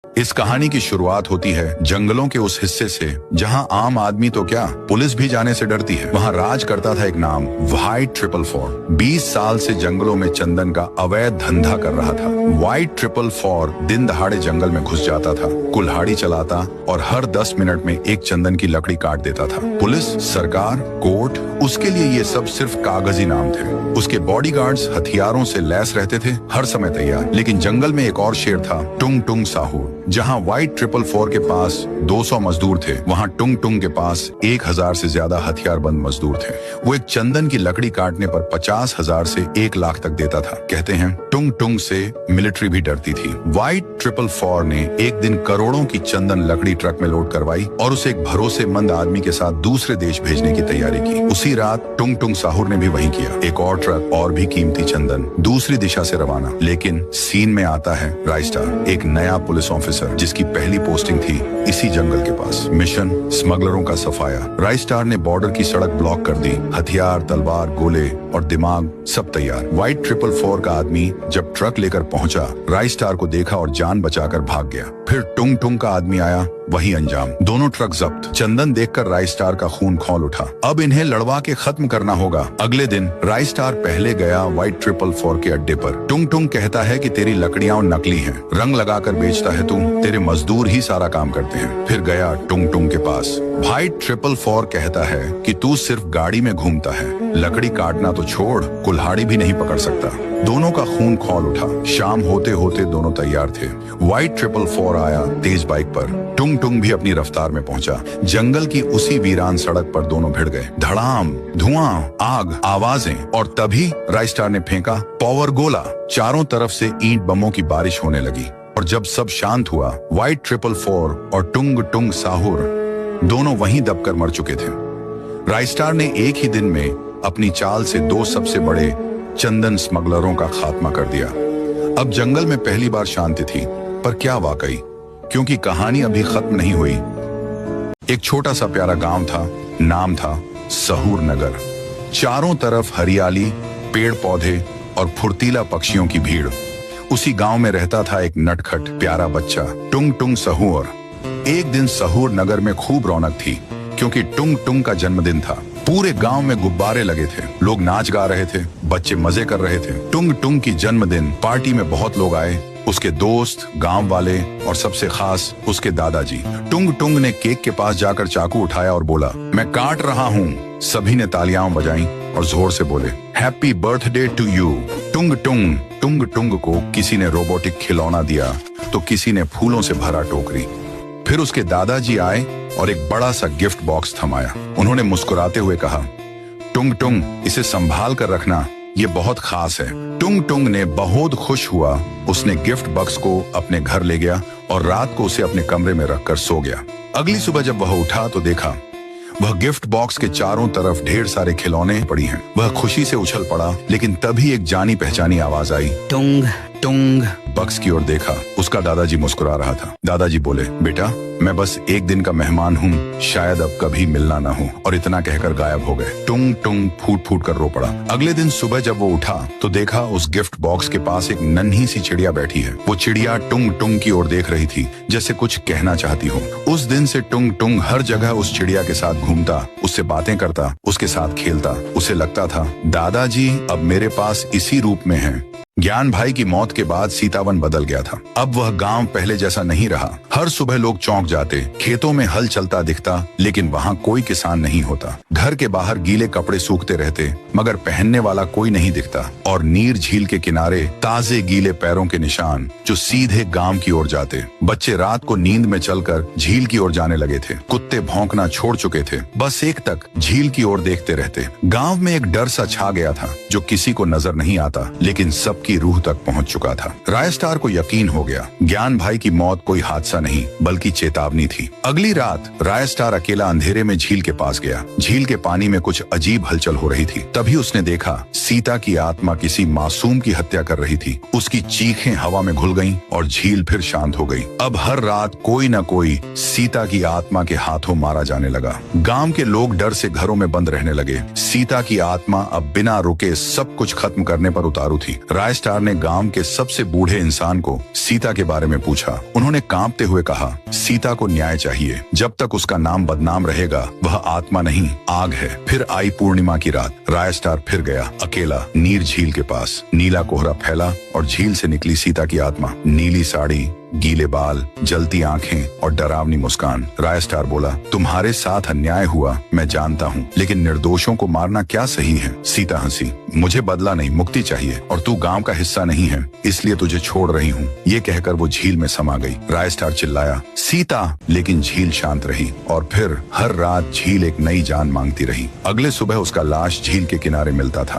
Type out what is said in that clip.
इस कहानी की शुरुआत होती है जंगलों के उस हिस्से से जहां आम आदमी तो क्या पुलिस भी जाने से डरती है। वहां राज करता था एक नाम व्हाइट ट्रिपल फोर। 20 साल से जंगलों में चंदन का अवैध धंधा कर रहा था। व्हाइट ट्रिपल फोर दिन दहाड़े जंगल में घुस जाता था, कुल्हाड़ी चलाता और हर 10 मिनट में एक चंदन की लकड़ी काट देता था। पुलिस, सरकार, कोर्ट, उसके लिए ये सब सिर्फ कागजी नाम थे। उसके बॉडीगार्ड्स हथियारों से लैस रहते थे, हर समय तैयार। लेकिन जंगल में एक और शेर था, टुंग टुंग साहूर। जहां व्हाइट ट्रिपल फोर के पास 200 मजदूर थे, वहां टुंग टुंग के पास 1000 से ज्यादा हथियारबंद मजदूर थे। वो एक चंदन की लकड़ी काटने पर 50,000 से 1 लाख तक देता था। कहते हैं टुंग टुंग से मिलिट्री भी डरती थी। व्हाइट ट्रिपल फोर ने एक दिन करोड़ों की चंदन लकड़ी ट्रक में लोड करवाई और उसे एक भरोसेमंद आदमी के साथ दूसरे देश भेजने की तैयारी की। उसी रात टुंग टुंग साहूर ने भी वही किया। एक और ट्रक और भी कीमती चंदन दूसरी दिशा से रवाना। लेकिन सीन में आता है राइस्टार, एक नया पुलिस ऑफिसर जिसकी पहली पोस्टिंग थी इसी जंगल के पास। मिशन स्मगलरों का सफाया। राइस्टार ने बॉर्डर की सड़क ब्लॉक कर दी। हथियार, तलवार, गोले और दिमाग सब तैयार। व्हाइट ट्रिपल फोर का आदमी जब ट्रक लेकर पहुंचा, राइस्टार को देखा और जान बचाकर भाग गया। फिर टुंग टुंग का आदमी आया, वही अंजाम। दोनों ट्रक जब्त। चंदन देखकर राइस्टार का खून खौल उठा। अब इन्हें लड़वा के खत्म करना होगा। अगले दिन राइस्टार पहले गया व्हाइट ट्रिपल फोर के अड्डे पर। टुंग टुंग कहता है कि तेरी लकड़ियां नकली हैं, रंग लगाकर बेचता है तू, तेरे मजदूर ही सारा काम करते हैं। फिर गया टुंग टुंग के पास। व्हाइट ट्रिपल फोर कहता है कि तू सिर्फ गाड़ी में घूमता है, लकड़ी काटना तो छोड़, कुल्हाड़ी भी नहीं पकड़ सकता। दोनों का खून खौल उठा। शाम होते होते दोनों तैयार थे। व्हाइट ट्रिपल फोर आया तेज बाइक पर। टुंग टुंग भी अपनी रफ्तार में पहुंचा। जंगल की उसी वीरान सड़क पर दोनों भिड़ गए। धड़ाम, धुआं, आग, आवाजें, और तभी राइस्टार ने फेंका पावर गोला। चारों तरफ से ईंट बमों की बारिश होने लगी। और जब सब शांत हुआ, व्हाइट ट्रिपल फोर और टुंग टुंग साहूर दोनों वहीं दबकर मर चुके थे। राइस्टार ने एक ही दिन में अपनी चाल से 2 सबसे बड़े चंदन स्मगलरों का खात्मा कर दिया। अब जंगल में पहली बार शांति थी। पर क्या वाकई? क्योंकि कहानी अभी खत्म नहीं हुई। एक छोटा सा प्यारा गांव था, नाम था सहूर नगर। चारों तरफ हरियाली, पेड़ पौधे और फुर्तीला पक्षियों की भीड़। उसी गांव में रहता था एक नटखट प्यारा बच्चा, टुंग टुंग सहूर। एक दिन सहूर नगर में खूब रौनक थी, क्योंकि टुंग टुंग का जन्मदिन था। पूरे गांव में गुब्बारे लगे थे, लोग नाच गा रहे थे, बच्चे मजे कर रहे थे। टुंग टुंग की जन्मदिन पार्टी में बहुत लोग आए, उसके दोस्त, गांव वाले और सबसे खास उसके दादाजी। टुंग टुंग ने केक के पास जाकर चाकू उठाया और बोला, मैं काट रहा हूँ। सभी ने तालियां बजाईं और जोर से बोले, हैप्पी बर्थडे टू यू टुंग टुंग। टुंग टुंग को किसी ने रोबोटिक खिलौना दिया तो किसी ने फूलों से भरा टोकरी। फिर उसके दादाजी आए और एक बड़ा सा गिफ्ट बॉक्स थमाया। उन्होंने मुस्कुराते हुए कहा, टुंग टुंग, इसे संभाल कर रखना, ये बहुत खास है। टुंग टुंग ने बहुत खुश हुआ। उसने गिफ्ट बॉक्स को अपने घर ले गया और रात को उसे अपने कमरे में रखकर सो गया। अगली सुबह जब वह उठा तो देखा वह गिफ्ट बॉक्स के चारों तरफ ढेर सारे खिलौने पड़ी हैं। वह खुशी से उछल पड़ा, लेकिन तभी एक जानी पहचानी आवाज आई, टुंग टुंग। बक्स की ओर देखा, उसका दादाजी मुस्कुरा रहा था। दादाजी बोले, बेटा, मैं बस एक दिन का मेहमान हूँ, शायद अब कभी मिलना ना हो। और इतना कहकर गायब हो गए। टुंग टुंग फूट फूट कर रो पड़ा। अगले दिन सुबह जब वो उठा तो देखा उस गिफ्ट बॉक्स के पास एक नन्ही सी चिड़िया बैठी है। वो चिड़िया टुंग टुंग की ओर देख रही थी, जैसे कुछ कहना चाहती हो। उस दिन से टुंग टुंग हर जगह उस चिड़िया के साथ घूमता, उससे बातें करता, उसके साथ खेलता। उसे लगता था दादाजी अब मेरे पास इसी रूप में हैं। ज्ञान भाई की मौत के बाद सीतावन बदल गया था। अब वह गांव पहले जैसा नहीं रहा। हर सुबह लोग चौंक जाते, खेतों में हल चलता दिखता, लेकिन वहां कोई किसान नहीं होता। घर के बाहर गीले कपड़े सूखते रहते, मगर पहनने वाला कोई नहीं दिखता। और नीर झील के किनारे ताजे गीले पैरों के निशान जो सीधे गांव की ओर जाते। बच्चे रात को नींद में चलकर झील की ओर जाने लगे थे। कुत्ते भौंकना छोड़ चुके थे, बस एक तक झील की ओर देखते रहते। गांव में एक डर सा छा गया था, जो किसी को नजर नहीं आता, लेकिन सब की रूह तक पहुंच चुका था। रायस्टार को यकीन हो गया, ज्ञान भाई की मौत कोई हादसा नहीं बल्कि चेतावनी थी। अगली रात रायस्टार अकेला अंधेरे में झील के पास गया। झील के पानी में कुछ अजीब हलचल हो रही थी। तभी उसने देखा सीता की आत्मा किसी मासूम की हत्या कर रही थी। उसकी चीखें हवा में घुल गईं और झील फिर शांत हो गई। अब हर रात कोई न कोई सीता की आत्मा के हाथों मारा जाने लगा। गांव के लोग डर से घरों में बंद रहने लगे। सीता की आत्मा अब बिना रुके सब कुछ खत्म करने पर उतारू थी। रायस्टार स्टार ने गांव के सबसे बूढ़े इंसान को सीता के बारे में पूछा। उन्होंने कांपते हुए कहा, सीता को न्याय चाहिए। जब तक उसका नाम बदनाम रहेगा वह आत्मा नहीं आग है। फिर आई पूर्णिमा की रात। राय स्टार फिर गया अकेला नीर झील के पास। नीला कोहरा फैला और झील से निकली सीता की आत्मा। नीली साड़ी, गीले बाल, जलती आंखें और डरावनी मुस्कान। राय स्टार बोला, तुम्हारे साथ अन्याय हुआ मैं जानता हूँ, लेकिन निर्दोषों को मारना क्या सही है? सीता हंसी, मुझे बदला नहीं मुक्ति चाहिए और तू गांव का हिस्सा नहीं है, इसलिए तुझे छोड़ रही हूँ। ये कहकर वो झील में समा गई। राय स्टार चिल्लाया, सीता, लेकिन झील शांत रही और फिर हर रात झील एक नई जान मांगती रही। अगले सुबह उसका लाश झील के किनारे मिलता था।